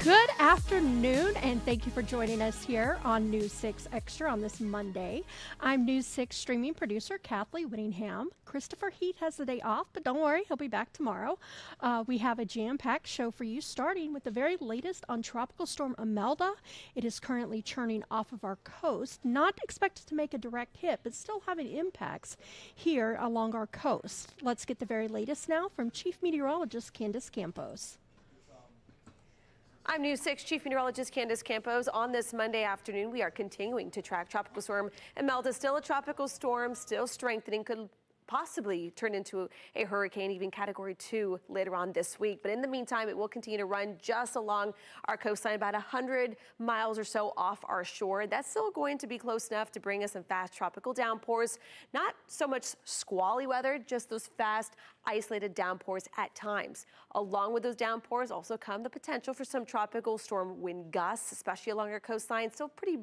Good afternoon, and thank you for joining us here on News 6 Extra on this Monday. I'm News 6 streaming producer Kathleen Whittingham. Christopher Heath has the day off, but don't worry, he'll be back tomorrow. We have a jam-packed show for you, starting with the very latest on Tropical Storm Imelda. It is currently churning off of our coast, not expected to make a direct hit, but still having impacts here along our coast. Let's get the very latest now from Chief Meteorologist Candace Campos. I'm News 6 Chief Meteorologist Candace Campos. On this Monday afternoon, we are continuing to track Tropical Storm Imelda. Still a tropical storm, still strengthening, could possibly turn into a hurricane, even Category 2 later on this week. But in the meantime, it will continue to run just along our coastline, about 100 miles or so off our shore. That's still going to be close enough to bring us some fast tropical downpours. Not so much squally weather, just those fast, isolated downpours at times. Along with those downpours also come the potential for some tropical storm wind gusts, especially along our coastline. Still pretty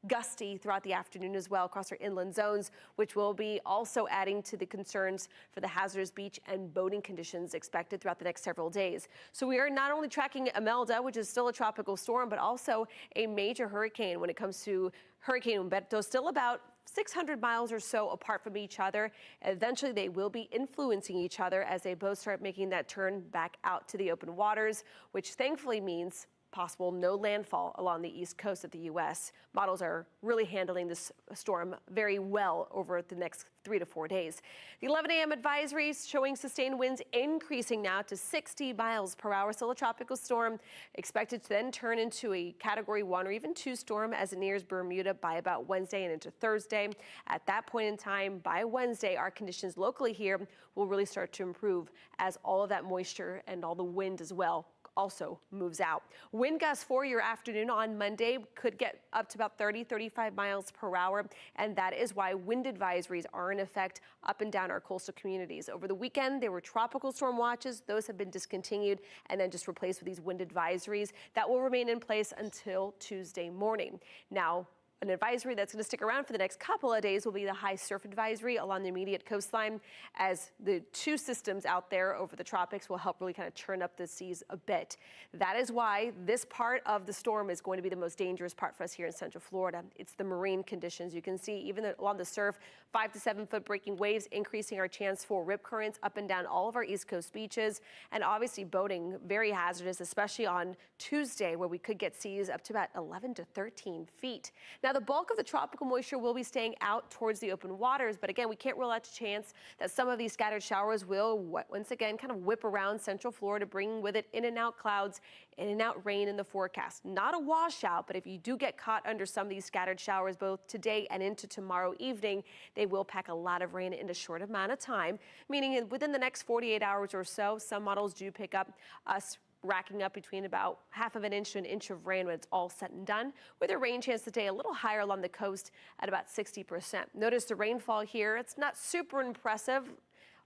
gusty throughout the afternoon as well across our inland zones, which will be also adding to the concerns for the hazardous beach and boating conditions expected throughout the next several days. So we are not only tracking Imelda, which is still a tropical storm, but also a major hurricane when it comes to Hurricane Humberto, still about 600 miles or so apart from each other. Eventually, they will be influencing each other as they both start making that turn back out to the open waters, which thankfully means possible no landfall along the east coast of the U.S. Models are really handling this storm very well over the next 3 to 4 days. The 11 a.m. advisories showing sustained winds increasing now to 60 miles per hour. Still a tropical storm, expected to then turn into a Category 1 or even 2 storm as it nears Bermuda by about Wednesday and into Thursday. At that point in time, by Wednesday, our conditions locally here will really start to improve as all of that moisture and all the wind as well also moves out. Wind gusts for your afternoon on Monday could get up to about 30-35 miles per hour, and that is why wind advisories are in effect up and down our coastal communities. Over the weekend, there were tropical storm watches. Those have been discontinued and then just replaced with these wind advisories that will remain in place until Tuesday morning. Now, an advisory that's going to stick around for the next couple of days will be the high surf advisory along the immediate coastline, as the two systems out there over the tropics will help really kind of churn up the seas a bit. That is why this part of the storm is going to be the most dangerous part for us here in Central Florida. It's the marine conditions. You can see even along the surf, 5 to 7 foot breaking waves, increasing our chance for rip currents up and down all of our East Coast beaches, and obviously boating very hazardous, especially on Tuesday, where we could get seas up to about 11 to 13 feet. Now, the bulk of the tropical moisture will be staying out towards the open waters, but again, we can't rule out the chance that some of these scattered showers will once again kind of whip around Central Florida, bringing with it in and out clouds, in and out rain in the forecast. Not a washout, but if you do get caught under some of these scattered showers both today and into tomorrow evening, they will pack a lot of rain in a short amount of time, meaning within the next 48 hours or so, some models do pick up us racking up between about half of an inch to an inch of rain when it's all said and done, with a rain chance today a little higher along the coast at about 60%. Notice the rainfall here. It's not super impressive.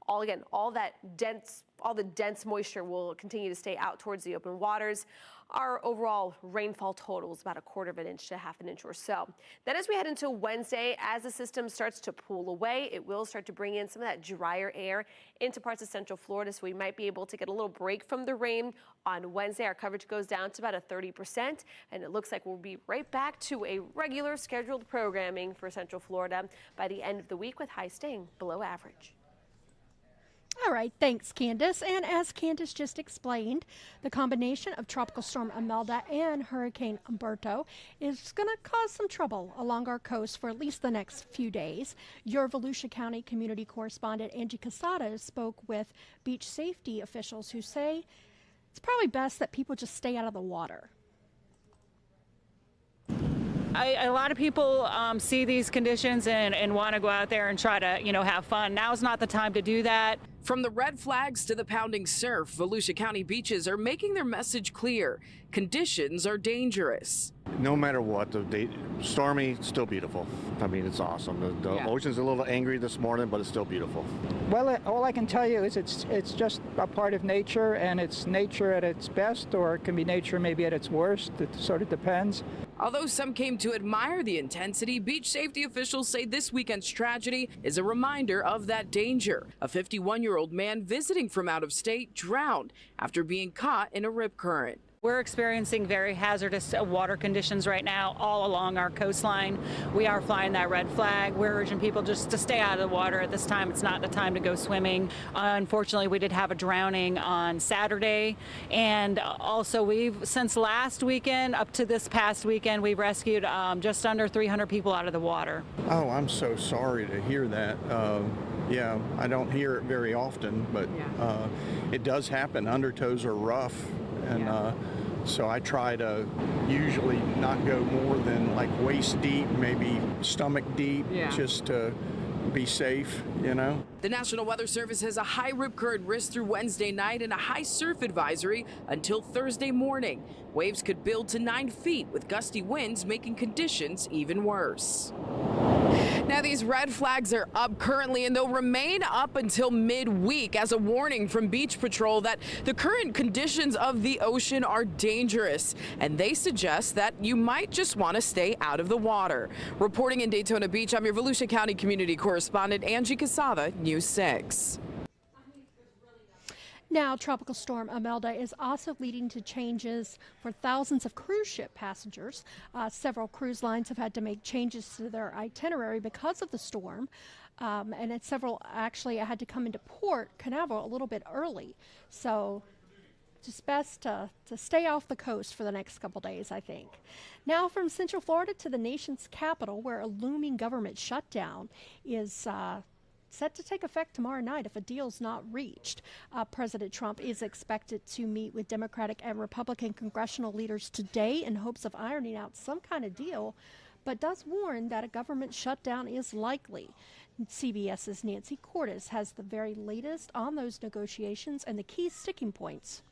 All the dense moisture will continue to stay out towards the open waters. Our overall rainfall total is about 1/4 of an inch to 1/2 an inch or so. Then as we head into Wednesday, as the system starts to pull away, it will start to bring in some of that drier air into parts of Central Florida, so we might be able to get a little break from the rain. On Wednesday, our coverage goes down to about a 30%, and it looks like we'll be right back to a regular scheduled programming for Central Florida by the end of the week, with highs staying below average. All right, thanks, Candace. And as Candace just explained, the combination of Tropical Storm Imelda and Hurricane Humberto is going to cause some trouble along our coast for at least the next few days. Your Volusia County community correspondent Angie Casada spoke with beach safety officials who say it's probably best that people just stay out of the water. A lot of people see these conditions and want to go out there and try to, have fun. Now's not the time to do that. From the red flags to the pounding surf, Volusia County beaches are making their message clear. Conditions are dangerous. No matter what, the stormy, still beautiful. I mean, it's awesome. The ocean's a little angry this morning, but it's still beautiful. Well, all I can tell you is it's just a part of nature, and it's nature at its best, or it can be nature maybe at its worst. It sort of depends. Although some came to admire the intensity, beach safety officials say this weekend's tragedy is a reminder of that danger. A 51-year-old man visiting from out of state drowned after being caught in a rip current. We're experiencing very hazardous water conditions right now all along our coastline. We are flying that red flag. We're urging people just to stay out of the water at this time. It's not the time to go swimming. Unfortunately, we did have a drowning on Saturday. And also since last weekend up to this past weekend, we've rescued just under 300 people out of the water. Oh, I'm so sorry to hear that. Yeah, I don't hear it very often, but it does happen. Undertows are rough. And so I try to usually not go more than like waist deep, maybe stomach deep, just to be safe, you know. The National Weather Service has a high rip current risk through Wednesday night and a high surf advisory until Thursday morning. Waves could build to 9 feet with gusty winds making conditions even worse. Now, these red flags are up currently, and they'll remain up until midweek as a warning from Beach Patrol that the current conditions of the ocean are dangerous, and they suggest that you might just want to stay out of the water. Reporting in Daytona Beach, I'm your Volusia County community correspondent Angie Casada, News 6. Now, Tropical Storm Imelda is also leading to changes for thousands of cruise ship passengers. Several cruise lines have had to make changes to their itinerary because of the storm. And several actually had to come into Port Canaveral a little bit early. So just best to stay off the coast for the next couple days, I think. Now from Central Florida to the nation's capital, where a looming government shutdown is set to take effect tomorrow night if a deal's not reached. President Trump is expected to meet with Democratic and Republican congressional leaders today in hopes of ironing out some kind of deal, but does warn that a government shutdown is likely. CBS's Nancy Cordes has the very latest on those negotiations and the key sticking points.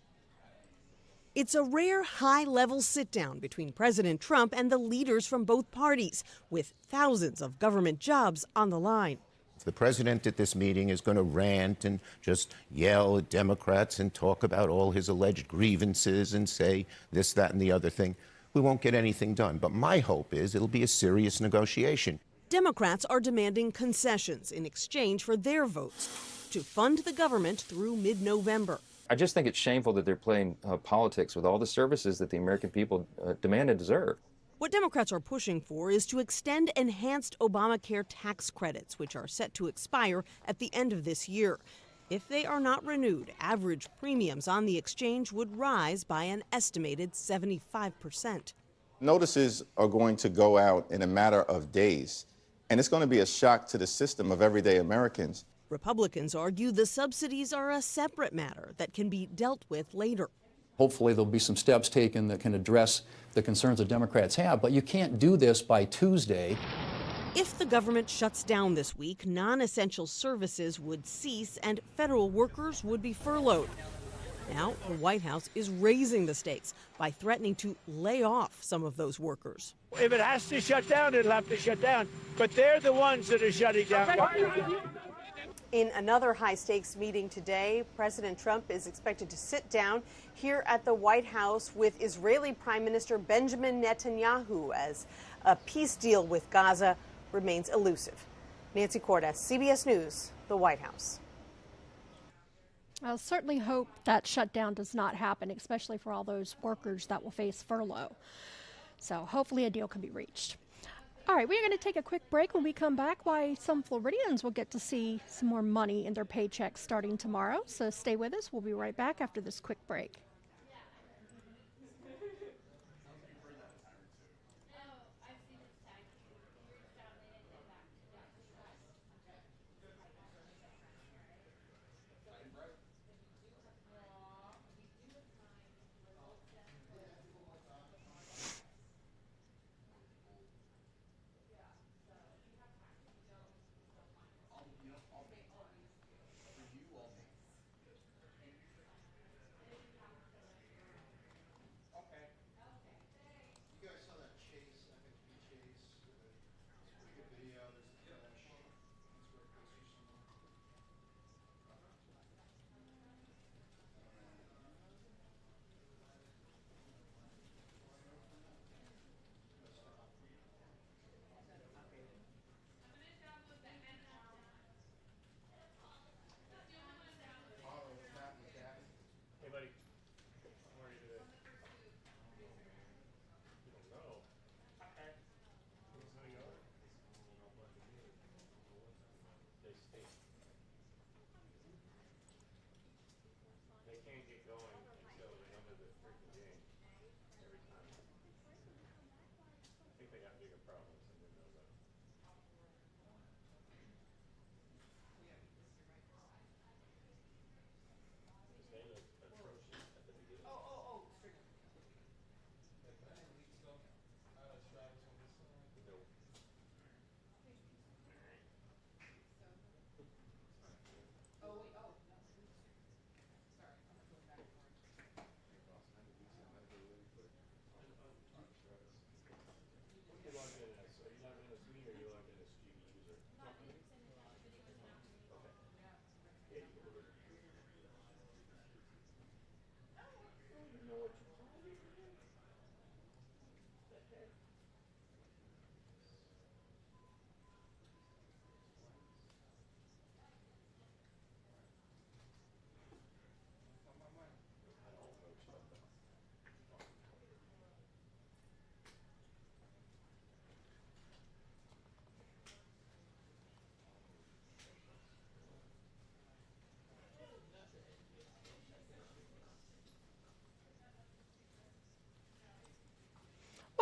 It's a rare high-level sit-down between President Trump and the leaders from both parties, with thousands of government jobs on the line. The president at this meeting is going to rant and just yell at Democrats and talk about all his alleged grievances and say this, that, and the other thing. We won't get anything done. But my hope is it'll be a serious negotiation. Democrats are demanding concessions in exchange for their votes to fund the government through mid-November. I just think it's shameful that they're playing politics with all the services that the American people demand and deserve. What Democrats are pushing for is to extend enhanced Obamacare tax credits, which are set to expire at the end of this year. If they are not renewed, average premiums on the exchange would rise by an estimated 75%. Notices are going to go out in a matter of days, and it's going to be a shock to the system of everyday Americans. Republicans argue the subsidies are a separate matter that can be dealt with later. Hopefully there'll be some steps taken that can address the concerns that Democrats have, but you can't do this by Tuesday. If the government shuts down this week, non-essential services would cease and federal workers would be furloughed. Now, the White House is raising the stakes by threatening to lay off some of those workers. If it has to shut down, it'll have to shut down, but they're the ones that are shutting down. In another high-stakes meeting today, President Trump is expected to sit down here at the White House with Israeli Prime Minister Benjamin Netanyahu as a peace deal with Gaza remains elusive. Nancy Cordes, CBS News, the White House. I'll certainly hope that shutdown does not happen, especially for all those workers that will face furlough. So hopefully a deal can be reached. All right, we're going to take a quick break. When we come back, why some Floridians will get to see some more money in their paychecks starting tomorrow. So stay with us. We'll be right back after this quick break.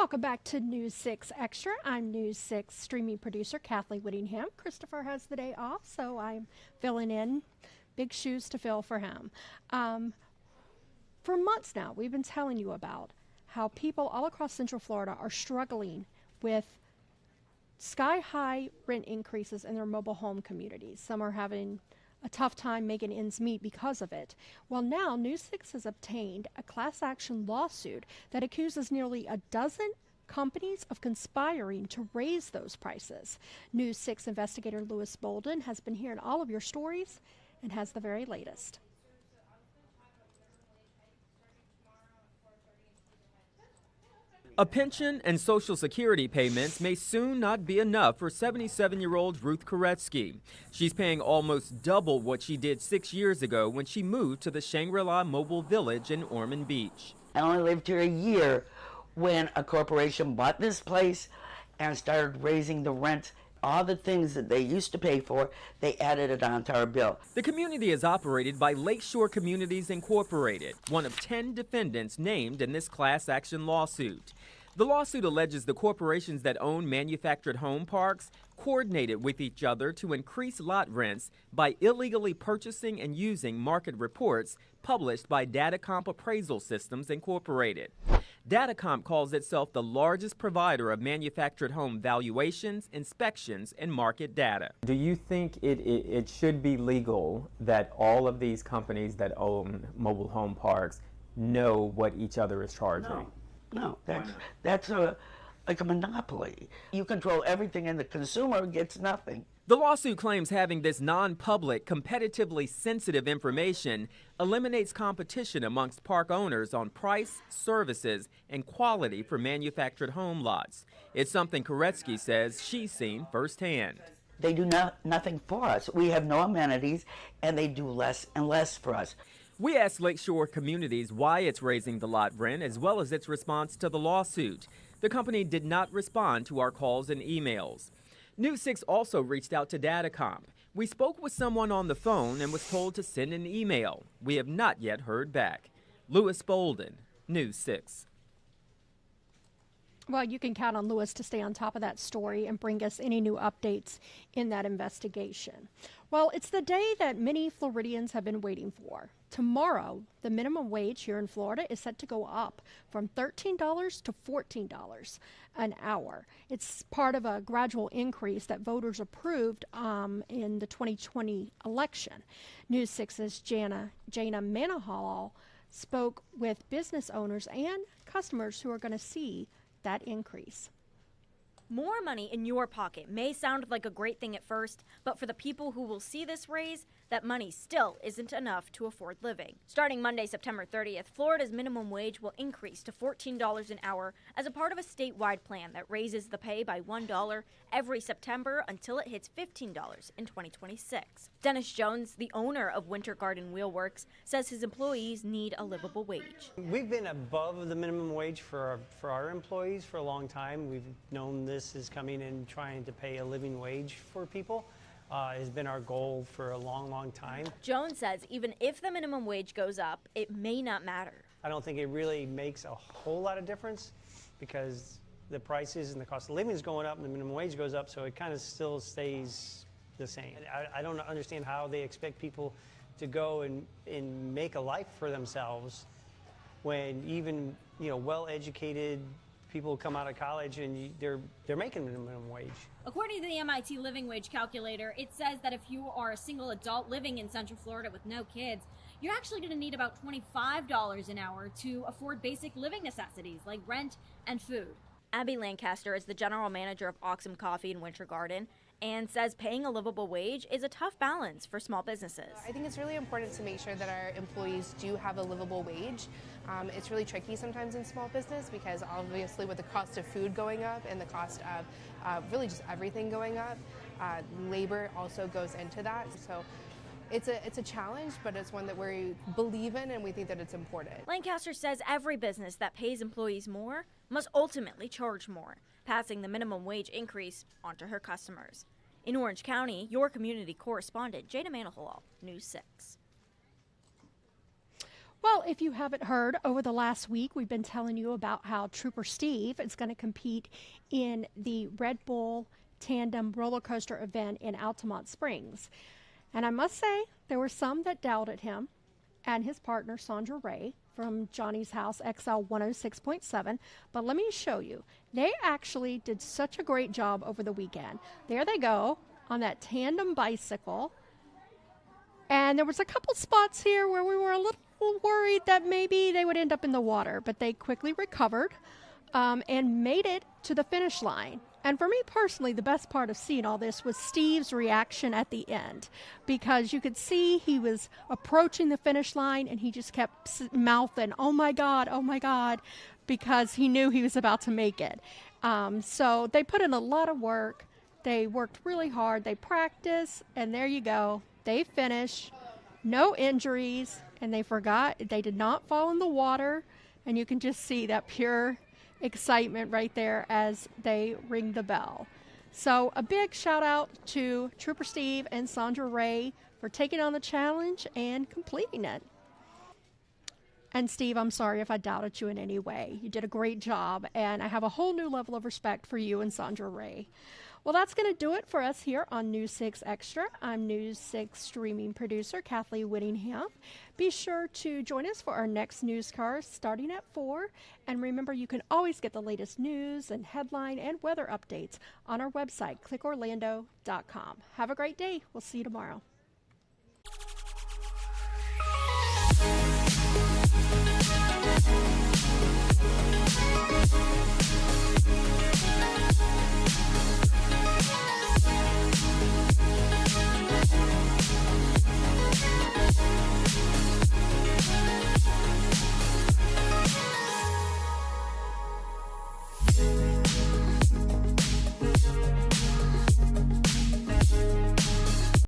Welcome back to News 6 Extra. I'm News 6 streaming producer Kathleen Whittingham. Christopher has the day off, so I'm filling in. Big shoes to fill for him. For months now, we've been telling you about how people all across Central Florida are struggling with sky-high rent increases in their mobile home communities. Some are having a tough time making ends meet because of it. Well, now News 6 has obtained a class action lawsuit that accuses nearly a dozen companies of conspiring to raise those prices. News 6 investigator Louis Bolden has been hearing all of your stories and has the very latest. A pension and Social Security payments may soon not be enough for 77-year-old Ruth Koretsky. She's paying almost double what she did 6 years ago when she moved to the Shangri-La Mobile Village in Ormond Beach. I only lived here a year when a corporation bought this place and started raising the rent. All the things that they used to pay for, they added it onto our bill. The community is operated by Lakeshore Communities Incorporated, one of 10 defendants named in this class action lawsuit. The lawsuit alleges the corporations that own manufactured home parks coordinated with each other to increase lot rents by illegally purchasing and using market reports published by Datacomp Appraisal Systems Incorporated. Datacomp calls itself the largest provider of manufactured home valuations, inspections, and market data. Do you think it should be legal that all of these companies that own mobile home parks know what each other is charging? No, that's like a monopoly. You control everything and the consumer gets nothing. The lawsuit claims having this non-public, competitively sensitive information eliminates competition amongst park owners on price, services, and quality for manufactured home lots. It's something Koretsky says she's seen firsthand. They do nothing for us. We have no amenities, and they do less and less for us. We asked Lakeshore Communities why it's raising the lot rent as well as its response to the lawsuit. The company did not respond to our calls and emails. News 6 also reached out to Datacomp. We spoke with someone on the phone and was told to send an email. We have not yet heard back. Louis Bolden, News 6. Well, you can count on Louis to stay on top of that story and bring us any new updates in that investigation. Well, it's the day that many Floridians have been waiting for. Tomorrow, the minimum wage here in Florida is set to go up from $13 to $14 an hour. It's part of a gradual increase that voters approved in the 2020 election. News 6's Jana Manahal spoke with business owners and customers who are going to see that increase. More money in your pocket may sound like a great thing at first, but for the people who will see this raise, that money still isn't enough to afford living. Starting Monday, September 30th, Florida's minimum wage will increase to $14 an hour as a part of a statewide plan that raises the pay by $1 every September until it hits $15 in 2026. Dennis Jones, the owner of Winter Garden Wheelworks, says his employees need a livable wage. We've been above the minimum wage for our employees for a long time. We've known this is coming and trying to pay a living wage for people. Has been our goal for a long time. Jones says even if the minimum wage goes up, it may not matter. I don't think it really makes a whole lot of difference because the prices and the cost of living is going up and the minimum wage goes up, so it kind of still stays the same. I don't understand how they expect people to go and make a life for themselves when even well-educated people come out of college and they're making minimum wage. According to the MIT Living Wage Calculator, it says that if you are a single adult living in Central Florida with no kids, you're actually going to need about $25 an hour to afford basic living necessities like rent and food. Abby Lancaster is the general manager of Oxum Coffee in Winter Garden and says paying a livable wage is a tough balance for small businesses. I think it's really important to make sure that our employees do have a livable wage. It's really tricky sometimes in small business because obviously with the cost of food going up and the cost of really just everything going up, labor also goes into that. So it's a challenge, but it's one that we believe in and we think that it's important. Lancaster says every business that pays employees more must ultimately charge more, passing the minimum wage increase onto her customers. In Orange County, your community correspondent, Jada Manahal, News 6. Well, if you haven't heard, over the last week, we've been telling you about how Trooper Steve is going to compete in the Red Bull Tandem roller coaster event in Altamont Springs. And I must say, there were some that doubted him and his partner, Sandra Ray, from Johnny's House XL 106.7. But let me show you. They actually did such a great job over the weekend. There they go on that tandem bicycle. And there was a couple spots here where we were a little worried that maybe they would end up in the water, but they quickly recovered and made it to the finish line. And for me personally, the best part of seeing all this was Steve's reaction at the end, because you could see he was approaching the finish line and he just kept mouthing, oh my God, because he knew he was about to make it. So they put in a lot of work. They worked really hard. They practiced, and there you go. They finished. No injuries, and they did not fall in the water, and you can just see that pure excitement right there as they ring the bell. So a big shout out to Trooper Steve and Sandra Ray for taking on the challenge and completing it. And Steve, I'm sorry if I doubted you in any way. You did a great job, and I have a whole new level of respect for you and Sandra Ray. Well, that's going to do it for us here on News 6 Extra. I'm News 6 streaming producer Kathleen Whittingham. Be sure to join us for our next newscast starting at 4. And remember, you can always get the latest news and headline and weather updates on our website, clickorlando.com. Have a great day. We'll see you tomorrow.